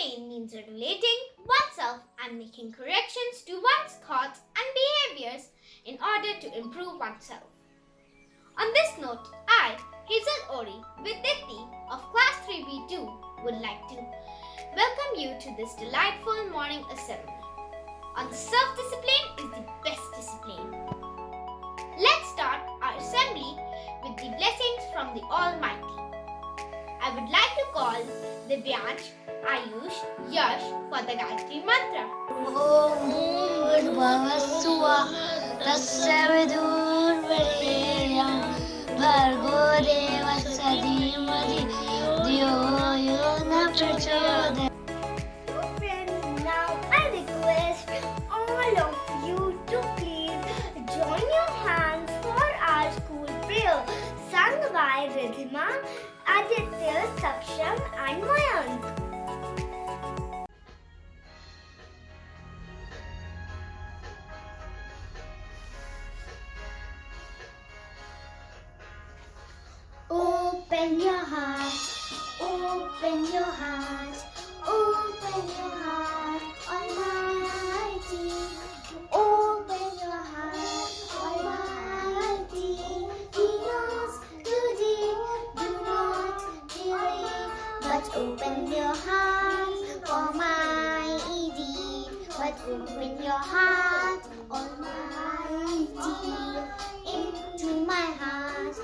Self-discipline means regulating oneself and making corrections to one's thoughts and behaviors in order to improve oneself. On this note, I, Hazel Ori, with Dipti of Class 3B2, would like to welcome you to this delightful morning assembly. On self-discipline is the best discipline. Let's start our assembly with the blessings from the Almighty. I would like to call Divyansh, Ayush, Yash for the Gayatri Mantra. Om Bhavaswa Tasya Vidurvarenyam Bhargo Devasya Dhimari Dhyo Yona Prachodayate. Friends, now I request all of you to please join your hands for our school prayer sung by Ridhima, Aditya, Saksham and Mayank. Open your heart, open your heart, open your heart, Almighty. Open your heart, Almighty. He knows too deep, do not delay, but open your heart, Almighty. But open your heart, Almighty, into my heart.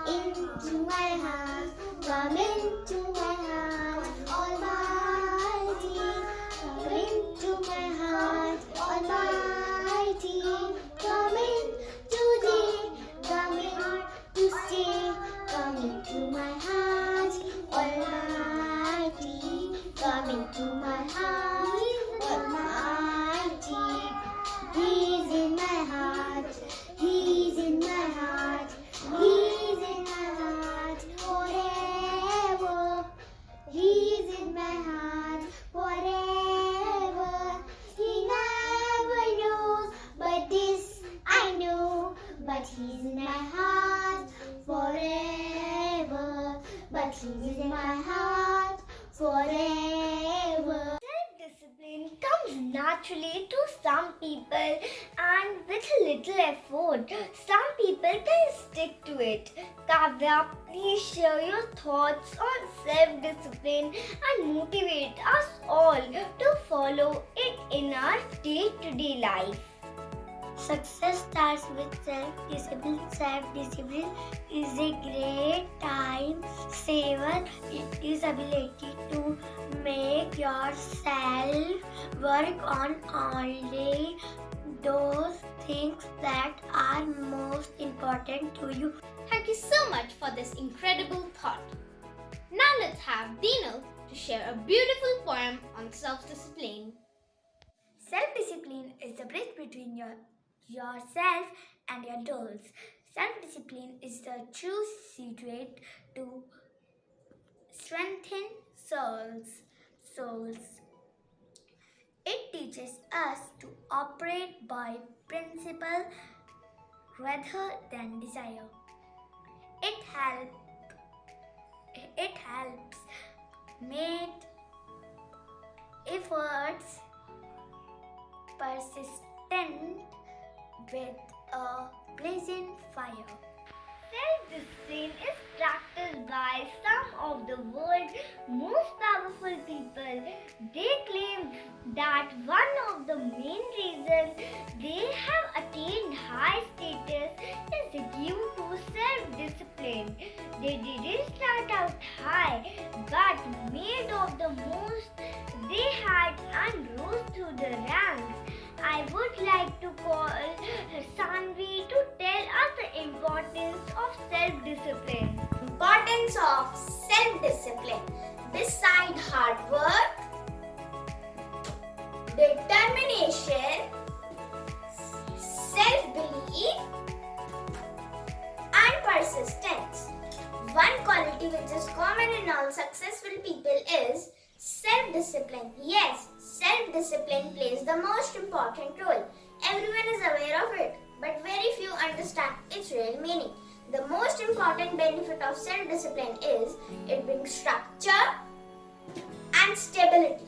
Into my heart, come into my heart, Almighty. Come into my heart, Almighty. Come in today, come in to stay. Come into my heart, Almighty. Come into my heart, Almighty. He's in my heart, He's in my heart. He's in my heart forever. He's in my heart forever. He never knows, but this I know. But he's in my heart forever. But he's in my heart forever. Self-discipline comes naturally to some people and with a little effort. Some people can stick to it. Kavya, please share your thoughts on self-discipline and motivate us all to follow it in our day-to-day life. Success starts with self-discipline. Self-discipline is a great time saver. It is ability to make yourself work on only those things that are most important to you. Thank you so much for this incredible thought. Now let's have Dino to share a beautiful poem on self-discipline. Self-discipline is the bridge between yourself and your goals. Self-discipline is the true secret to strengthen souls. It teaches us to operate by principle rather than desire. It helps make efforts persistent with a blazing fire. Self-discipline is practiced by some of the world's most powerful people. They claim that one of the main reasons they have attained high status is due to self-discipline. They didn't start out high, but made of the most they had and rose through the ranks. I would like to call Sanvi to tell us the importance of self-discipline. Importance of self-discipline. Beside hard work, determination, self-belief, and persistence. One quality which is common in all successful people is self-discipline. Yes, self-discipline plays the most important role. Everyone is aware of it, but very few understand its real meaning. The most important benefit of self-discipline is it brings structure and stability.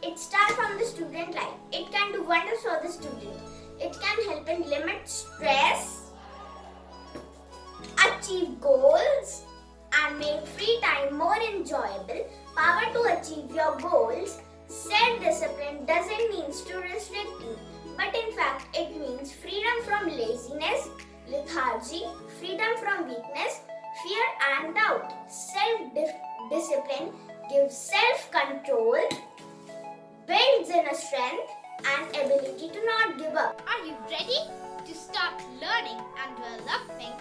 It starts from the student life. It can do wonders for the student. It can help in limit stress, achieve goals, and make free time more enjoyable. Power to achieve your goals. Self-discipline doesn't mean to restrict you, but in fact it means freedom from laziness, lethargy, freedom from weakness, fear and doubt. Self-discipline gives self-control, builds inner strength and ability to not give up. Are you ready to start learning and developing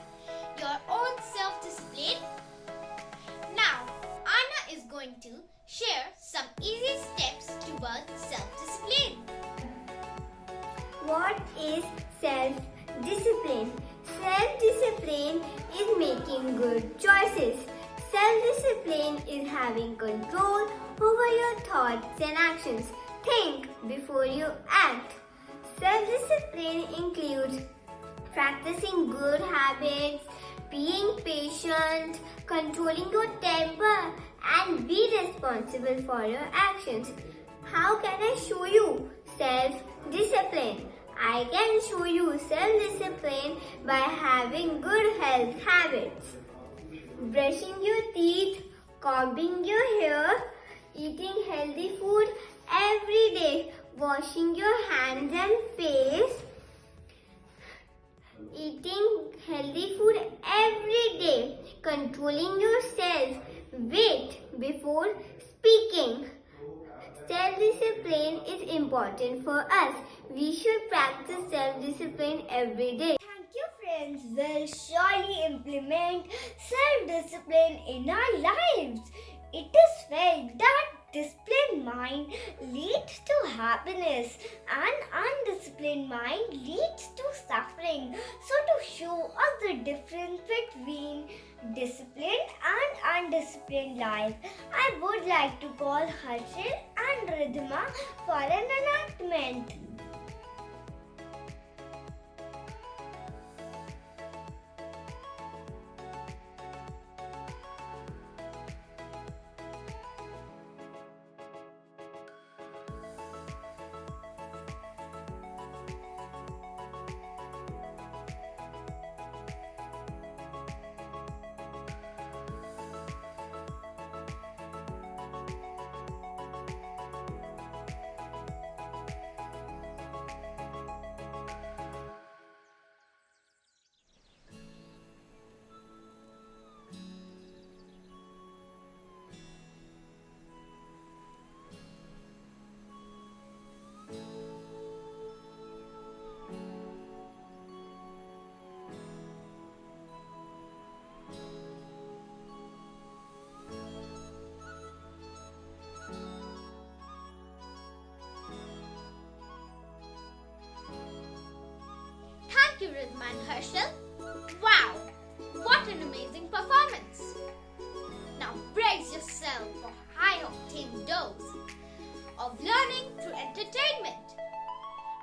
your own self-discipline? Now, Anna is going to share some easy steps towards self-discipline. What is self-discipline? Self-discipline is making good choices. Self-discipline is having control over your thoughts and actions. Think before you act. Self-discipline includes practicing good habits, being patient, controlling your temper, and be responsible for your actions. How can I show you self-discipline? I can show you self-discipline by having good health habits. Brushing your teeth, combing your hair, eating healthy food every day, washing your hands and face, eating healthy food every day, controlling yourself, wait before speaking. Self-discipline is important for us. We should practice self-discipline every day. Thank you, friends. We'll surely implement self-discipline in our lives. It is felt that disciplined mind leads to happiness and undisciplined mind leads to suffering. So to show us the difference between disciplined and undisciplined life, I would like to call Harshil and Ridhima for an enactment. Thank you, Ridhima and Harshil. Wow, what an amazing performance. Now brace yourself for high-octane dose of learning through entertainment.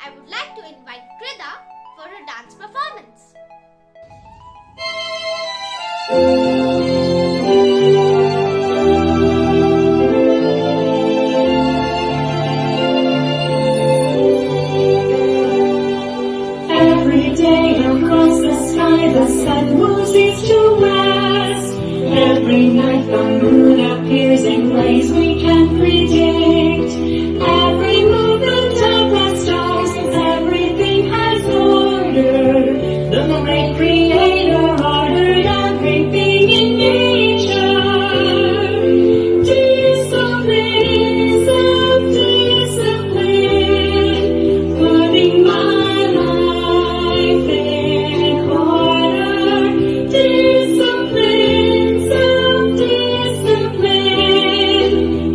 I would like to invite Krida for a dance performance. Every day across the sky the sun moves east to west. Every night the moon appears in ways we can't predict. Every movement of the stars, everything has order. The great creator ordered everything in nature. Discipline, self-discipline, putting my life in order. Discipline, self-discipline,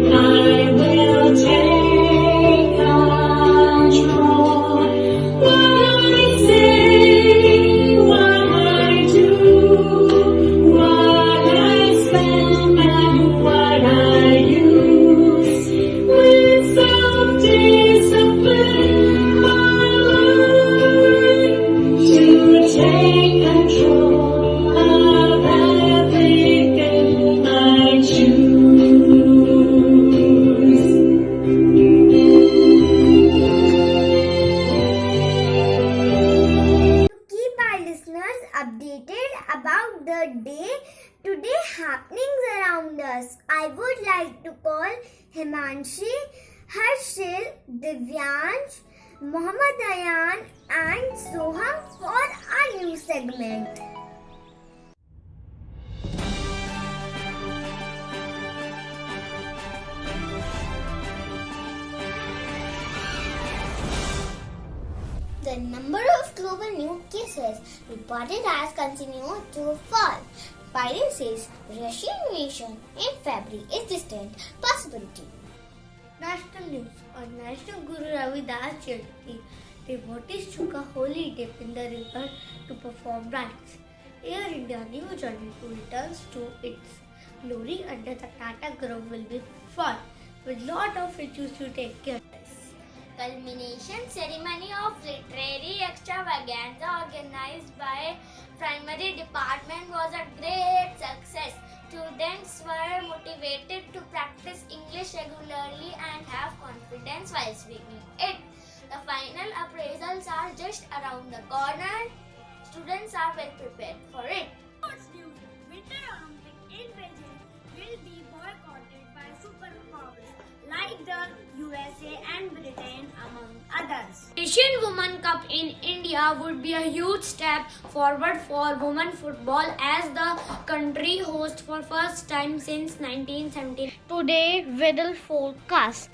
updated about the day-to-day happenings around us. I would like to call Himanshi, Harshil, Divyansh, Mohammad Ayan and Soham for our new segment. The number of global new cases reported has continued to fall. Biden says Russian invasion in February is distant possibility. National news on National Guru Ravidas Jayanti. Devotees took a holy dip in the river to perform rites. Air India New Journey to returns to its glory under the Tata Group will be fun with lot of issues to take care of. Culmination ceremony of literary extravaganza organized by primary department was a great success. Students were motivated to practice English regularly and have confidence while speaking it. The final appraisals are just around the corner. Students are well prepared for it. Sports news. Winter Olympic in Beijing will be boycotted by superpowers like the USA and Britain among others. Asian Women Cup in India would be a huge step forward for women football as the country hosts for first time since 1970. Today, weather forecast.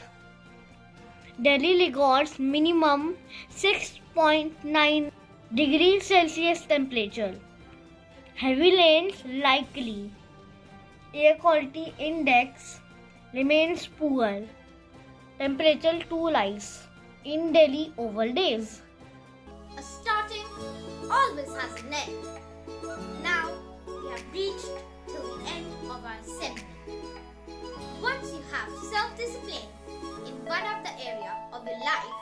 Delhi records minimum 6.9 degrees Celsius temperature. Heavy rains likely. Air quality index remains poor. Temperature 2 rise in Delhi over days. A starting always has an end. Now we have reached to the end of our segment. Once you have self-discipline in one of the area of your life,